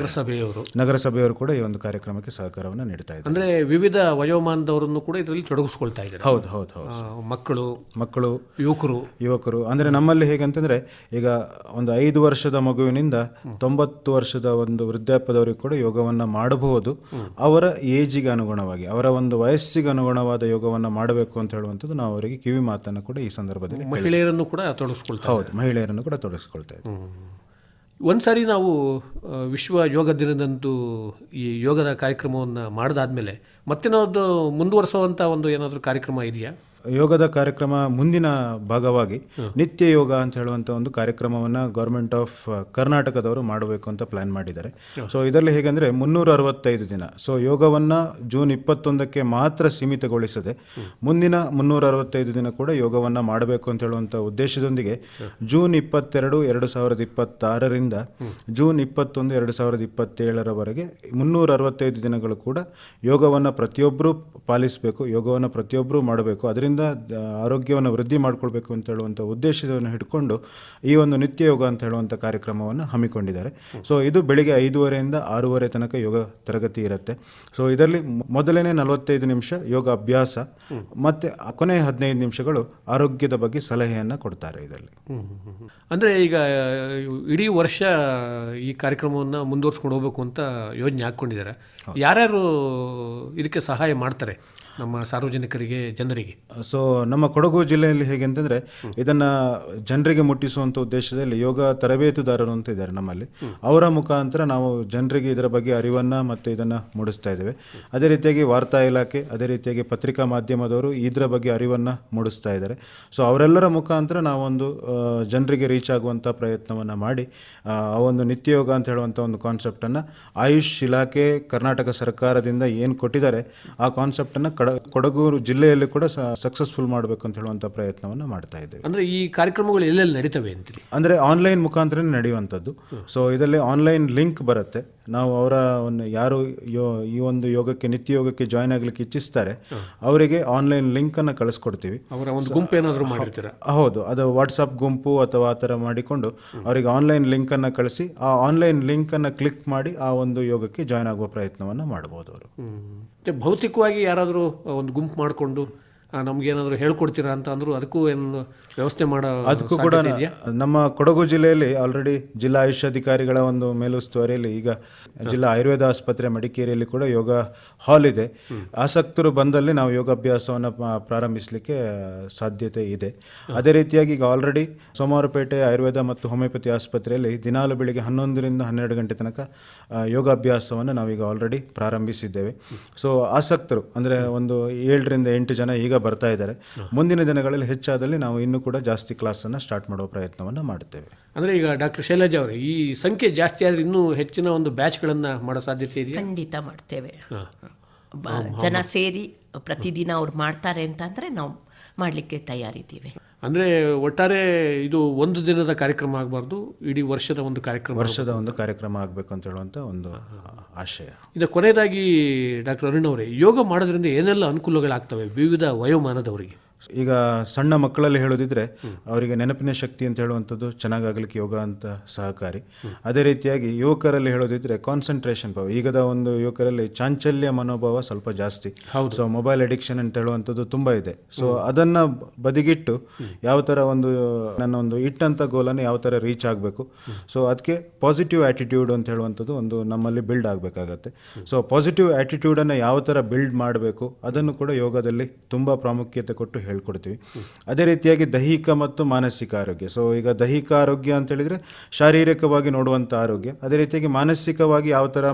ನಗರಸಭೆಯವರು ಕೂಡ ಈ ಒಂದು ಕಾರ್ಯಕ್ರಮಕ್ಕೆ ಸಹಕಾರವನ್ನು ನೀಡ್ತಾ ಇದ್ದಾರೆ. ಅಂದ್ರೆ ವಿವಿಧ ವಯೋಮಾನದವರನ್ನು ಕೂಡ ಇದರಲ್ಲಿ ತೊಡಗಿಸ್ಕೊಳ್ತಾ ಇದ್ದಾರೆ. ಹೌದು. ಮಕ್ಕಳು, ಯುವಕರು ಅಂದ್ರೆ ನಮ್ಮಲ್ಲಿ ಹೇಗಂತಂದ್ರೆ ಈಗ ಒಂದು 5 ವರ್ಷದ ಮಗುವಿನಿಂದ 90 ವರ್ಷದ ಒಂದು ವೃದ್ಧಾಪ್ಯದವರಿಗೆ ಕೂಡ ಯೋಗವನ್ನು ಮಾಡಬಹುದು. ಅವರ ಏಜಿಗೆ ಅನುಗುಣವಾಗಿ, ಅವರ ಒಂದು ವಯಸ್ಸಿಗೆ ಅನುಗುಣವಾದ ಯೋಗವನ್ನು ಮಾಡಬೇಕು ಅಂತ ಹೇಳುವಂಥದ್ದು ನಾವು ಅವರಿಗೆ ಕಿವಿ ಮಾತನ್ನು ಕೂಡ ಈ ಸಂದರ್ಭದಲ್ಲಿ ಮಹಿಳೆಯರನ್ನು ಕೂಡ ತೊಡಗಿಸ್ಕೊಳ್ತಾ ಇದ್ದೀವಿ. ಒಂದ್ಸಾರಿ ನಾವು ವಿಶ್ವ ಯೋಗ ದಿನದಂದು ಈ ಯೋಗದ ಕಾರ್ಯಕ್ರಮವನ್ನು ಮಾಡಿದಾದ್ಮೇಲೆ ಮತ್ತೆ ನಾವು ಮುಂದುವರಿಸುವಂಥ ಒಂದು ಏನಾದರೂ ಕಾರ್ಯಕ್ರಮ ಇದೆಯಾ? ಯೋಗದ ಕಾರ್ಯಕ್ರಮ ಮುಂದಿನ ಭಾಗವಾಗಿ ನಿತ್ಯ ಯೋಗ ಅಂತ ಹೇಳುವಂಥ ಒಂದು ಕಾರ್ಯಕ್ರಮವನ್ನು ಗೌರ್ಮೆಂಟ್ ಆಫ್ ಕರ್ನಾಟಕದವರು ಮಾಡಬೇಕು ಅಂತ ಪ್ಲ್ಯಾನ್ ಮಾಡಿದ್ದಾರೆ. ಸೊ ಇದರಲ್ಲಿ ಹೇಗೆಂದರೆ 365 ದಿನ, ಸೊ ಯೋಗವನ್ನು ಜೂನ್ 21ಕ್ಕೆ ಮಾತ್ರ ಸೀಮಿತಗೊಳಿಸದೆ ಮುಂದಿನ 365 ದಿನ ಕೂಡ ಯೋಗವನ್ನು ಮಾಡಬೇಕು ಅಂತ ಹೇಳುವಂಥ ಉದ್ದೇಶದೊಂದಿಗೆ ಜೂನ್ 22, 2026ರಿಂದ ಜೂನ್ 21, 2027ರವರೆಗೆ 365 ದಿನಗಳು ಕೂಡ ಯೋಗವನ್ನು ಪ್ರತಿಯೊಬ್ಬರೂ ಪಾಲಿಸಬೇಕು, ಯೋಗವನ್ನು ಪ್ರತಿಯೊಬ್ಬರೂ ಮಾಡಬೇಕು, ಅದರಿಂದ ಆರೋಗ್ಯವನ್ನು ವೃದ್ಧಿ ಮಾಡಿಕೊಳ್ಬೇಕು ಅಂತ ಹೇಳುವಂಥ ಉದ್ದೇಶವನ್ನು ಹಿಡ್ಕೊಂಡು ಈ ಒಂದು ನಿತ್ಯ ಯೋಗ ಅಂತ ಹೇಳುವಂಥ ಕಾರ್ಯಕ್ರಮವನ್ನು ಹಮ್ಮಿಕೊಂಡಿದ್ದಾರೆ. ಸೊ ಇದು ಬೆಳಿಗ್ಗೆ 5:30ರಿಂದ 6:30 ತನಕ ಯೋಗ ತರಗತಿ ಇರುತ್ತೆ. ಸೊ ಇದರಲ್ಲಿ ಮೊದಲನೇ 45 ನಿಮಿಷ ಯೋಗ ಅಭ್ಯಾಸ ಮತ್ತು ಕೊನೆಯ 15 ನಿಮಿಷಗಳು ಆರೋಗ್ಯದ ಬಗ್ಗೆ ಸಲಹೆಯನ್ನು ಕೊಡ್ತಾರೆ. ಇದರಲ್ಲಿ ಅಂದರೆ ಈಗ ಇಡೀ ವರ್ಷ ಈ ಕಾರ್ಯಕ್ರಮವನ್ನು ಮುಂದುವರ್ಸ್ಕೊಂಡು ಹೋಗಬೇಕು ಅಂತ ಯೋಜನೆ ಹಾಕ್ಕೊಂಡಿದ್ದಾರೆ. ಯಾರ್ಯಾರು ಇದಕ್ಕೆ ಸಹಾಯ ಮಾಡ್ತಾರೆ ನಮ್ಮ ಸಾರ್ವಜನಿಕರಿಗೆ, ಜನರಿಗೆ? ಸೊ ನಮ್ಮ ಕೊಡಗು ಜಿಲ್ಲೆಯಲ್ಲಿ ಹೇಗೆ ಅಂತಂದರೆ ಇದನ್ನು ಜನರಿಗೆ ಮುಟ್ಟಿಸುವಂಥ ಉದ್ದೇಶದಲ್ಲಿ ಯೋಗ ತರಬೇತುದಾರರು ಅಂತ ಇದ್ದಾರೆ ನಮ್ಮಲ್ಲಿ. ಅವರ ಮುಖಾಂತರ ನಾವು ಜನರಿಗೆ ಇದರ ಬಗ್ಗೆ ಅರಿವನ್ನು ಮತ್ತು ಇದನ್ನು ಮೂಡಿಸ್ತಾ ಇದ್ದೇವೆ. ಅದೇ ರೀತಿಯಾಗಿ ವಾರ್ತಾ ಇಲಾಖೆ, ಅದೇ ರೀತಿಯಾಗಿ ಪತ್ರಿಕಾ ಮಾಧ್ಯಮದವರು ಇದರ ಬಗ್ಗೆ ಅರಿವನ್ನು ಮೂಡಿಸ್ತಾ ಇದ್ದಾರೆ. ಸೊ ಅವರೆಲ್ಲರ ಮುಖಾಂತರ ನಾವೊಂದು ಜನರಿಗೆ ರೀಚ್ ಆಗುವಂಥ ಪ್ರಯತ್ನವನ್ನು ಮಾಡಿ ಆ ಒಂದು ನಿತ್ಯ ಯೋಗ ಅಂತ ಹೇಳುವಂಥ ಒಂದು ಕಾನ್ಸೆಪ್ಟನ್ನು ಆಯುಷ್ ಇಲಾಖೆ ಕರ್ನಾಟಕ ಸರ್ಕಾರದಿಂದ ಏನು ಕೊಟ್ಟಿದ್ದಾರೆ ಆ ಕಾನ್ಸೆಪ್ಟನ್ನು ಕೊಡಗು ಜಿಲ್ಲೆಯಲ್ಲಿ ಕೂಡ ಸಕ್ಸಸ್ಫುಲ್ ಮಾಡಬೇಕು ಅಂತ ಹೇಳುವಂಥ ಪ್ರಯತ್ನವನ್ನು ಮಾಡ್ತಾ ಇದ್ದೇವೆ. ಅಂದರೆ ಈ ಕಾರ್ಯಕ್ರಮಗಳು ಎಲ್ಲೆಲ್ಲಿ ನಡೀತವೆ ಅಂತೀರಿ? ಅಂದರೆ ಆನ್ಲೈನ್ ಮುಖಾಂತರ ನಡೆಯುವಂಥದ್ದು. ಸೊ ಇದರಲ್ಲಿ ಆನ್ಲೈನ್ ಲಿಂಕ್ ಬರುತ್ತೆ. ನಾವು ಅವರ ಯಾರು ಈ ಒಂದು ಯೋಗಕ್ಕೆ, ನಿತ್ಯ ಯೋಗಕ್ಕೆ ಜಾಯ್ನ್ ಆಗಲಿಕ್ಕೆ ಇಚ್ಛಿಸ್ತಾರೆ ಅವರಿಗೆ ಆನ್ಲೈನ್ ಲಿಂಕನ್ನು ಕಳಿಸ್ಕೊಡ್ತೀವಿ. ಅವರ ಒಂದು ಗುಂಪು ಏನಾದರೂ ಮಾಡಿರ್ತೀರಾ? ಹೌದು, ಅದು ವಾಟ್ಸಪ್ ಗುಂಪು ಅಥವಾ ಆ ಥರ ಮಾಡಿಕೊಂಡು ಅವರಿಗೆ ಆನ್ಲೈನ್ ಲಿಂಕನ್ನು ಕಳಿಸಿ ಆ ಆನ್ಲೈನ್ ಲಿಂಕನ್ನು ಕ್ಲಿಕ್ ಮಾಡಿ ಆ ಒಂದು ಯೋಗಕ್ಕೆ ಜಾಯ್ನ್ ಆಗುವ ಪ್ರಯತ್ನವನ್ನು ಮಾಡ್ಬೋದು ಅವರು. ಭೌತಿಕವಾಗಿ ಯಾರಾದರೂ ಒಂದು ಗುಂಪು ಮಾಡಿಕೊಂಡು ನಮಗೇನಾದರೂ ಹೇಳ್ಕೊಡ್ತೀರಾ ಅಂತ ಅಂದರೂ ಅದಕ್ಕೂ ಏನು ವ್ಯವಸ್ಥೆ ಮಾಡೋ ಅದಕ್ಕೂ ಕೂಡ ನಮ್ಮ ಕೊಡಗು ಜಿಲ್ಲೆಯಲ್ಲಿ ಆಲ್ರೆಡಿ ಜಿಲ್ಲಾ ಆಯುಷ್ ಅಧಿಕಾರಿಗಳ ಒಂದು ಮೇಲುಸ್ತುವಾರಿಯಲ್ಲಿ ಈಗ ಜಿಲ್ಲಾ ಆಯುರ್ವೇದ ಆಸ್ಪತ್ರೆ ಮಡಿಕೇರಿಯಲ್ಲಿ ಕೂಡ ಯೋಗ ಹಾಲ್ ಇದೆ. ಆಸಕ್ತರು ಬಂದಲ್ಲಿ ನಾವು ಯೋಗಾಭ್ಯಾಸವನ್ನು ಪ್ರಾರಂಭಿಸಲಿಕ್ಕೆ ಸಾಧ್ಯತೆ ಇದೆ. ಅದೇ ರೀತಿಯಾಗಿ ಈಗ ಆಲ್ರೆಡಿ ಸೋಮವಾರಪೇಟೆ ಆಯುರ್ವೇದ ಮತ್ತು ಹೋಮಿಯೋಪತಿ ಆಸ್ಪತ್ರೆಯಲ್ಲಿ ದಿನಾಲು ಬೆಳಿಗ್ಗೆ 11ರಿಂದ 12 ಗಂಟೆ ತನಕ ಯೋಗಾಭ್ಯಾಸವನ್ನು ನಾವೀಗ ಆಲ್ರೆಡಿ ಪ್ರಾರಂಭಿಸಿದ್ದೇವೆ. ಸೊ ಆಸಕ್ತರು ಅಂದರೆ ಒಂದು 7ರಿಂದ 8 ಜನ ಈಗ ಬರ್ತಾ ಇದ್ದಾರೆ. ಮುಂದಿನ ದಿನಗಳಲ್ಲಿ ಹೆಚ್ಚಾದಲ್ಲಿ ನಾವು ಇನ್ನೂ ಕೂಡ ಜಾಸ್ತಿ ಕ್ಲಾಸನ್ನು ಸ್ಟಾರ್ಟ್ ಮಾಡುವ ಪ್ರಯತ್ನವನ್ನು ಮಾಡುತ್ತೇವೆ. ಅಂದರೆ ಈಗ ಡಾಕ್ಟರ್ ಶೈಲಜಾ ಅವರೇ, ಈ ಸಂಖ್ಯೆ ಜಾಸ್ತಿ ಆದರೆ ಇನ್ನೂ ಹೆಚ್ಚಿನ ಒಂದು ಬ್ಯಾಚ್ಗಳನ್ನು ಮಾಡೋ ಸಾಧ್ಯತೆ ಇದೆಯಾ? ಖಂಡಿತ ಮಾಡ್ತೇವೆ. ಜನ ಸೇರಿ ಪ್ರತಿದಿನ ಅವ್ರು ಮಾಡ್ತಾರೆ ಅಂತಂದರೆ ನಾವು ಮಾಡಲಿಕ್ಕೆ ತಯಾರಿದ್ದೀವಿ. ಅಂದರೆ ಒಟ್ಟಾರೆ ಇದು ಒಂದು ದಿನದ ಕಾರ್ಯಕ್ರಮ ಆಗಬಾರ್ದು, ಇಡೀ ವರ್ಷದ ಒಂದು ಕಾರ್ಯಕ್ರಮ ಆಗಬೇಕು ಅಂತ ಹೇಳುವಂಥ ಒಂದು ಆಶಯ. ಇದು ಕೊನೆಯದಾಗಿ ಡಾಕ್ಟರ್ ಅರುಣ್ ಅವರೇ, ಯೋಗ ಮಾಡೋದ್ರಿಂದ ಏನೆಲ್ಲ ಅನುಕೂಲಗಳಾಗ್ತವೆ ವಿವಿಧ ವಯೋಮಾನದವರಿಗೆ? ಈಗ ಸಣ್ಣ ಮಕ್ಕಳಲ್ಲಿ ಹೇಳೋದಿದ್ರೆ ಅವರಿಗೆ ನೆನಪಿನ ಶಕ್ತಿ ಅಂತ ಹೇಳುವಂಥದ್ದು ಚೆನ್ನಾಗಾಗಲಿಕ್ಕೆ ಯೋಗ ಅಂತ ಸಹಕಾರಿ. ಅದೇ ರೀತಿಯಾಗಿ ಯುವಕರಲ್ಲಿ ಹೇಳೋದಿದ್ರೆ ಕಾನ್ಸಂಟ್ರೇಷನ್ ಪವರ್, ಈಗದ ಒಂದು ಯುವಕರಲ್ಲಿ ಚಾಂಚಲ್ಯ ಮನೋಭಾವ ಸ್ವಲ್ಪ ಜಾಸ್ತಿ. ಸೊ ಮೊಬೈಲ್ ಅಡಿಕ್ಷನ್ ಅಂತ ಹೇಳುವಂಥದ್ದು ತುಂಬ ಇದೆ. ಸೊ ಅದನ್ನು ಬದಿಗಿಟ್ಟು ಯಾವ ಥರ ಒಂದು ನನ್ನ ಒಂದು ಇಟ್ಟಂಥ ಗೋಲನ್ನು ಯಾವ ಥರ ರೀಚ್ ಆಗಬೇಕು, ಸೊ ಅದಕ್ಕೆ ಪಾಸಿಟಿವ್ ಆ್ಯಟಿಟ್ಯೂಡ್ ಅಂತ ಹೇಳುವಂಥದ್ದು ಒಂದು ನಮ್ಮಲ್ಲಿ ಬಿಲ್ಡ್ ಆಗಬೇಕಾಗತ್ತೆ. ಸೊ ಪಾಸಿಟಿವ್ ಆ್ಯಟಿಟ್ಯೂಡನ್ನು ಯಾವ ಥರ ಬಿಲ್ಡ್ ಮಾಡಬೇಕು ಅದನ್ನು ಕೂಡ ಯೋಗದಲ್ಲಿ ತುಂಬ ಪ್ರಾಮುಖ್ಯತೆ ಕೊಟ್ಟು ಹೇಳ್ಕೊಡ್ತೀವಿ. ಅದೇ ರೀತಿಯಾಗಿ ದೈಹಿಕ ಮತ್ತು ಮಾನಸಿಕ ಆರೋಗ್ಯ. ಸೊ ಈಗ ದೈಹಿಕ ಆರೋಗ್ಯ ಅಂತ ಹೇಳಿದರೆ ಶಾರೀರಿಕವಾಗಿ ನೋಡುವಂಥ ಆರೋಗ್ಯ, ಅದೇ ರೀತಿಯಾಗಿ ಮಾನಸಿಕವಾಗಿ ಯಾವ ಥರ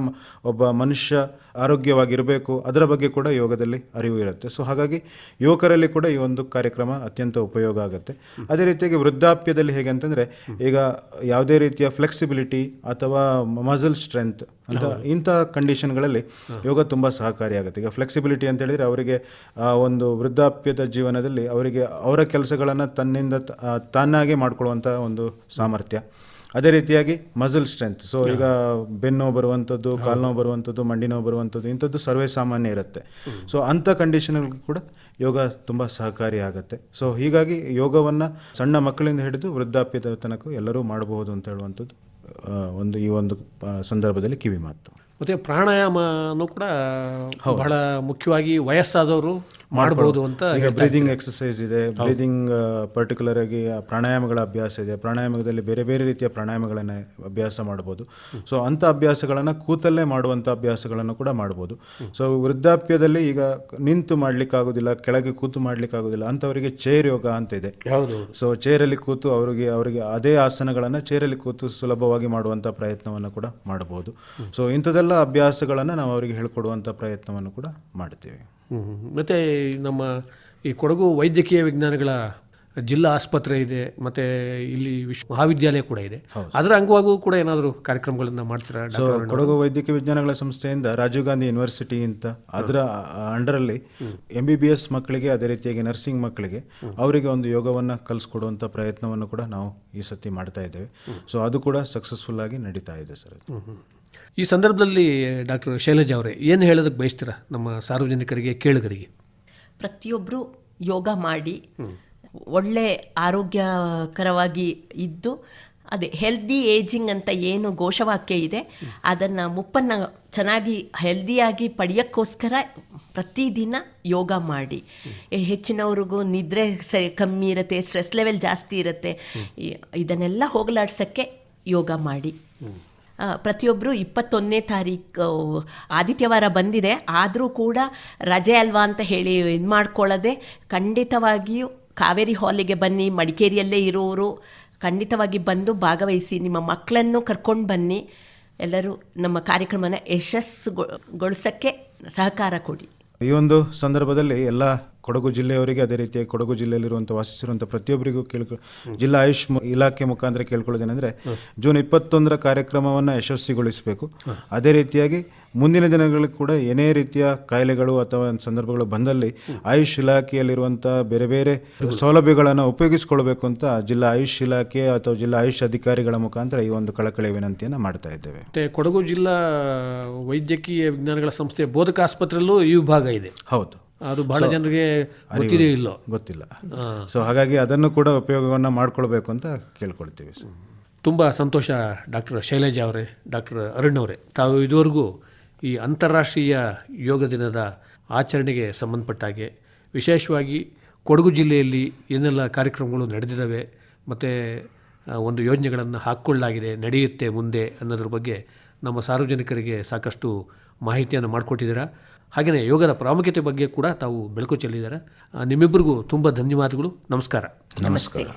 ಒಬ್ಬ ಮನುಷ್ಯ ಆರೋಗ್ಯವಾಗಿರಬೇಕು ಅದರ ಬಗ್ಗೆ ಕೂಡ ಯೋಗದಲ್ಲಿ ಅರಿವು ಇರುತ್ತೆ. ಸೊ ಹಾಗಾಗಿ ಯುವಕರಲ್ಲಿ ಕೂಡ ಈ ಒಂದು ಕಾರ್ಯಕ್ರಮ ಅತ್ಯಂತ ಉಪಯೋಗ ಆಗುತ್ತೆ. ಅದೇ ರೀತಿಯಾಗಿ ವೃದ್ಧಾಪ್ಯದಲ್ಲಿ ಹೇಗೆ ಅಂತಂದರೆ ಈಗ ಯಾವುದೇ ರೀತಿಯ ಫ್ಲೆಕ್ಸಿಬಿಲಿಟಿ ಅಥವಾ ಮಸಲ್ ಸ್ಟ್ರೆಂತ್ ಅಂತ ಇಂಥ ಕಂಡೀಷನ್ಗಳಲ್ಲಿ ಯೋಗ ತುಂಬ ಸಹಕಾರಿಯಾಗುತ್ತೆ. ಈಗ ಫ್ಲೆಕ್ಸಿಬಿಲಿಟಿ ಅಂತ ಹೇಳಿದರೆ ಅವರಿಗೆ ಒಂದು ವೃದ್ಧಾಪ್ಯದ ಜೀವನದಲ್ಲಿ ಅವರಿಗೆ ಅವರ ಕೆಲಸಗಳನ್ನು ತನ್ನಿಂದ ತಾನಾಗೆ ಮಾಡ್ಕೊಳ್ಳುವಂಥ ಒಂದು ಸಾಮರ್ಥ್ಯ. ಅದೇ ರೀತಿಯಾಗಿ ಮಸಲ್ ಸ್ಟ್ರೆಂತ್. ಸೊ ಈಗ ಬೆನ್ನು ನೋವು ಬರುವಂಥದ್ದು, ಕಾಲು ನೋವು ಬರುವಂಥದ್ದು, ಮಂಡಿ ನೋವು ಬರುವಂಥದ್ದು ಇಂಥದ್ದು ಸರ್ವೇ ಸಾಮಾನ್ಯ ಇರುತ್ತೆ. ಸೊ ಅಂಥ ಕಂಡೀಷನ್ಗಳಿಗೂ ಕೂಡ ಯೋಗ ತುಂಬ ಸಹಕಾರಿ ಆಗುತ್ತೆ. ಸೊ ಹೀಗಾಗಿ ಯೋಗವನ್ನು ಸಣ್ಣ ಮಕ್ಕಳಿಂದ ಹಿಡಿದು ವೃದ್ಧಾಪ್ಯದ ತನಕ ಎಲ್ಲರೂ ಮಾಡಬಹುದು ಅಂತ ಹೇಳುವಂಥದ್ದು ಈ ಒಂದು ಸಂದರ್ಭದಲ್ಲಿ ಕಿವಿ ಮಾತು. ಮತ್ತು ಪ್ರಾಣಾಯಾಮನೂ ಕೂಡ ಬಹಳ ಮುಖ್ಯವಾಗಿ ವಯಸ್ಸಾದವರು ಮಾಡಬಹುದು ಅಂತ. ಈಗ ಬ್ರೀದಿಂಗ್ ಎಕ್ಸಸೈಸ್ ಇದೆ, ಬ್ರೀದಿಂಗ್ ಪರ್ಟಿಕ್ಯುಲರ್ ಆಗಿ ಪ್ರಾಣಾಯಾಮಗಳ ಅಭ್ಯಾಸ ಇದೆ. ಪ್ರಾಣಾಯಾಮದಲ್ಲಿ ಬೇರೆ ಬೇರೆ ರೀತಿಯ ಪ್ರಾಣಾಯಾಮಗಳನ್ನು ಅಭ್ಯಾಸ ಮಾಡ್ಬೋದು. ಸೊ ಅಂಥ ಅಭ್ಯಾಸಗಳನ್ನು ಕೂತಲ್ಲೇ ಮಾಡುವಂಥ ಅಭ್ಯಾಸಗಳನ್ನು ಕೂಡ ಮಾಡ್ಬೋದು. ಸೊ ವೃದ್ಧಾಪ್ಯದಲ್ಲಿ ಈಗ ನಿಂತು ಮಾಡಲಿಕ್ಕಾಗೋದಿಲ್ಲ, ಕೆಳಗೆ ಕೂತು ಮಾಡಲಿಕ್ಕಾಗೋದಿಲ್ಲ ಅಂಥವರಿಗೆ ಚೇರ್ ಯೋಗ ಅಂತ ಇದೆ. ಸೊ ಚೇರಲ್ಲಿ ಕೂತು ಅವರಿಗೆ ಅದೇ ಆಸನಗಳನ್ನು ಚೇರಲ್ಲಿ ಕೂತು ಸುಲಭವಾಗಿ ಮಾಡುವಂಥ ಪ್ರಯತ್ನವನ್ನು ಕೂಡ ಮಾಡಬಹುದು. ಸೊ ಇಂಥದ್ದೆಲ್ಲ ಅಭ್ಯಾಸಗಳನ್ನು ನಾವು ಅವರಿಗೆ ಹೇಳ್ಕೊಡುವಂಥ ಪ್ರಯತ್ನವನ್ನು ಕೂಡ ಮಾಡ್ತೀವಿ. ಮತ್ತು ನಮ್ಮ ಈ ಕೊಡಗು ವೈದ್ಯಕೀಯ ವಿಜ್ಞಾನಗಳ ಜಿಲ್ಲಾ ಆಸ್ಪತ್ರೆ ಇದೆ, ಮತ್ತು ಇಲ್ಲಿ ಮಹಾವಿದ್ಯಾಲಯ ಕೂಡ ಇದೆ. ಅದರ ಅಂಗವಾಗೂ ಕೂಡ ಏನಾದರೂ ಕಾರ್ಯಕ್ರಮಗಳನ್ನು ಮಾಡ್ತೀರಾ? ಸೊ ಕೊಡಗು ವೈದ್ಯಕೀಯ ವಿಜ್ಞಾನಗಳ ಸಂಸ್ಥೆಯಿಂದ ರಾಜೀವ್ ಗಾಂಧಿ ಯೂನಿವರ್ಸಿಟಿ ಅಂತ ಅದರ ಅಂಡರಲ್ಲಿ MBBS ಮಕ್ಕಳಿಗೆ, ಅದೇ ರೀತಿಯಾಗಿ ನರ್ಸಿಂಗ್ ಮಕ್ಕಳಿಗೆ ಅವರಿಗೆ ಒಂದು ಯೋಗವನ್ನು ಕಲಿಸ್ಕೊಡುವಂಥ ಪ್ರಯತ್ನವನ್ನು ಕೂಡ ನಾವು ಈ ಸತಿ ಮಾಡ್ತಾ ಇದ್ದೇವೆ. ಸೊ ಅದು ಕೂಡ ಸಕ್ಸಸ್ಫುಲ್ ಆಗಿ ನಡೀತಾ ಇದೆ ಸರ್. ಈ ಸಂದರ್ಭದಲ್ಲಿ ಡಾಕ್ಟರ್ ಶೈಲಜಾ ಅವರೇ ಏನು ಹೇಳೋದಕ್ಕೆ ಬಯಸ್ತೀರಾ ನಮ್ಮ ಸಾರ್ವಜನಿಕರಿಗೆ, ಕೇಳುಗರಿಗೆ? ಪ್ರತಿಯೊಬ್ಬರು ಯೋಗ ಮಾಡಿ ಒಳ್ಳೆ ಆರೋಗ್ಯಕರವಾಗಿ ಇದ್ದು, ಅದೇ ಹೆಲ್ದಿ ಏಜಿಂಗ್ ಅಂತ ಏನು ಘೋಷವಾಕ್ಯ ಇದೆ ಅದನ್ನು ಮುಪ್ಪನ್ನು ಚೆನ್ನಾಗಿ ಹೆಲ್ದಿಯಾಗಿ ಪಡೆಯೋಕ್ಕೋಸ್ಕರ ಪ್ರತಿದಿನ ಯೋಗ ಮಾಡಿ. ಹೆಚ್ಚಿನವ್ರಿಗೂ ನಿದ್ರೆ ಕಮ್ಮಿ ಇರುತ್ತೆ, ಸ್ಟ್ರೆಸ್ ಲೆವೆಲ್ ಜಾಸ್ತಿ ಇರುತ್ತೆ. ಇದನ್ನೆಲ್ಲ ಹೋಗಲಾಡ್ಸೋಕ್ಕೆ ಯೋಗ ಮಾಡಿ. ಪ್ರತಿಯೊಬ್ಬರು 21ನೇ ತಾರೀಕು ಆದಿತ್ಯವಾರ ಬಂದಿದೆ, ಆದರೂ ಕೂಡ ರಜೆ ಅಲ್ವಾ ಅಂತ ಹೇಳಿ ಇದು ಮಾಡ್ಕೊಳ್ಳದೆ ಖಂಡಿತವಾಗಿಯೂ ಕಾವೇರಿ ಹಾಲಿಗೆ ಬನ್ನಿ. ಮಡಿಕೇರಿಯಲ್ಲೇ ಇರೋರು ಖಂಡಿತವಾಗಿ ಬಂದು ಭಾಗವಹಿಸಿ, ನಿಮ್ಮ ಮಕ್ಕಳನ್ನು ಕರ್ಕೊಂಡು ಬನ್ನಿ. ಎಲ್ಲರೂ ನಮ್ಮ ಕಾರ್ಯಕ್ರಮನ ಯಶಸ್ಸುಗೊಳಿಸೋಕ್ಕೆ ಸಹಕಾರ ಕೊಡಿ. ಈ ಒಂದು ಸಂದರ್ಭದಲ್ಲಿ ಎಲ್ಲ ಕೊಡಗು ಜಿಲ್ಲೆಯವರಿಗೆ, ಅದೇ ರೀತಿಯಾಗಿ ಕೊಡಗು ಜಿಲ್ಲೆಯಲ್ಲಿರುವಂಥ ವಾಸಿಸಿರುವಂಥ ಪ್ರತಿಯೊಬ್ಬರಿಗೂ ಜಿಲ್ಲಾ ಆಯುಷ್ ಇಲಾಖೆ ಮುಖಾಂತರ ಕೇಳ್ಕೊಳ್ಳೋದೇನೆಂದರೆ ಜೂನ್ 21ರ ಕಾರ್ಯಕ್ರಮವನ್ನು ಯಶಸ್ವಿಗೊಳಿಸಬೇಕು. ಅದೇ ರೀತಿಯಾಗಿ ಮುಂದಿನ ದಿನಗಳಲ್ಲಿ ಕೂಡ ಏನೇ ರೀತಿಯ ಕಾಯಿಲೆಗಳು ಅಥವಾ ಸಂದರ್ಭಗಳು ಬಂದಲ್ಲಿ ಆಯುಷ್ ಇಲಾಖೆಯಲ್ಲಿರುವಂಥ ಬೇರೆ ಬೇರೆ ಸೌಲಭ್ಯಗಳನ್ನು ಉಪಯೋಗಿಸಿಕೊಳ್ಬೇಕು ಅಂತ ಜಿಲ್ಲಾ ಆಯುಷ್ ಇಲಾಖೆ ಅಥವಾ ಜಿಲ್ಲಾ ಆಯುಷ್ ಅಧಿಕಾರಿಗಳ ಮುಖಾಂತರ ಈ ಒಂದು ಕಳಕಳಿಯ ವಿನಂತಿಯನ್ನು ಮಾಡ್ತಾ ಇದ್ದೇವೆ. ಮತ್ತು ಕೊಡಗು ಜಿಲ್ಲಾ ವೈದ್ಯಕೀಯ ವಿಜ್ಞಾನಗಳ ಸಂಸ್ಥೆ ಬೋಧಕ ಆಸ್ಪತ್ರೆಯಲ್ಲೂ ಈ ವಿಭಾಗ ಇದೆ. ಹೌದು, ಅದು ಬಹಳ ಜನರಿಗೆ ಗೊತ್ತಿಲ್ಲ. ಸೊ ಹಾಗಾಗಿ ಅದನ್ನು ಕೂಡ ಉಪಯೋಗವನ್ನು ಮಾಡ್ಕೊಳ್ಬೇಕು ಅಂತ ಕೇಳ್ಕೊಳ್ತೀವಿ. ತುಂಬ ಸಂತೋಷ ಡಾಕ್ಟರ್ ಶೈಲಜಾ ಅವರೇ, ಡಾಕ್ಟರ್ ಅರುಣ್ ಅವರೇ, ತಾವು ಇದುವರೆಗೂ ಈ ಅಂತಾರಾಷ್ಟ್ರೀಯ ಯೋಗ ದಿನದ ಆಚರಣೆಗೆ ಸಂಬಂಧಪಟ್ಟ ಹಾಗೆ ವಿಶೇಷವಾಗಿ ಕೊಡಗು ಜಿಲ್ಲೆಯಲ್ಲಿ ಏನೆಲ್ಲ ಕಾರ್ಯಕ್ರಮಗಳು ನಡೆದಿದ್ದಾವೆ ಮತ್ತು ಒಂದು ಯೋಜನೆಗಳನ್ನು ಹಾಕ್ಕೊಳ್ಳಲಾಗಿದೆ, ನಡೆಯುತ್ತೆ ಮುಂದೆ ಅನ್ನೋದ್ರ ಬಗ್ಗೆ ನಮ್ಮ ಸಾರ್ವಜನಿಕರಿಗೆ ಸಾಕಷ್ಟು ಮಾಹಿತಿಯನ್ನು ಮಾಡಿಕೊಟ್ಟಿದ್ದೀರಾ. ಹಾಗೆಯೇ ಯೋಗದ ಪ್ರಾಮುಖ್ಯತೆ ಬಗ್ಗೆ ಕೂಡ ತಾವು ಬೆಳಕು ಚೆಲ್ಲಿದ್ದೀರಾ. ನಿಮ್ಮಿಬ್ಬರಿಗೂ ತುಂಬ ಧನ್ಯವಾದಗಳು. ನಮಸ್ಕಾರ. ನಮಸ್ಕಾರ.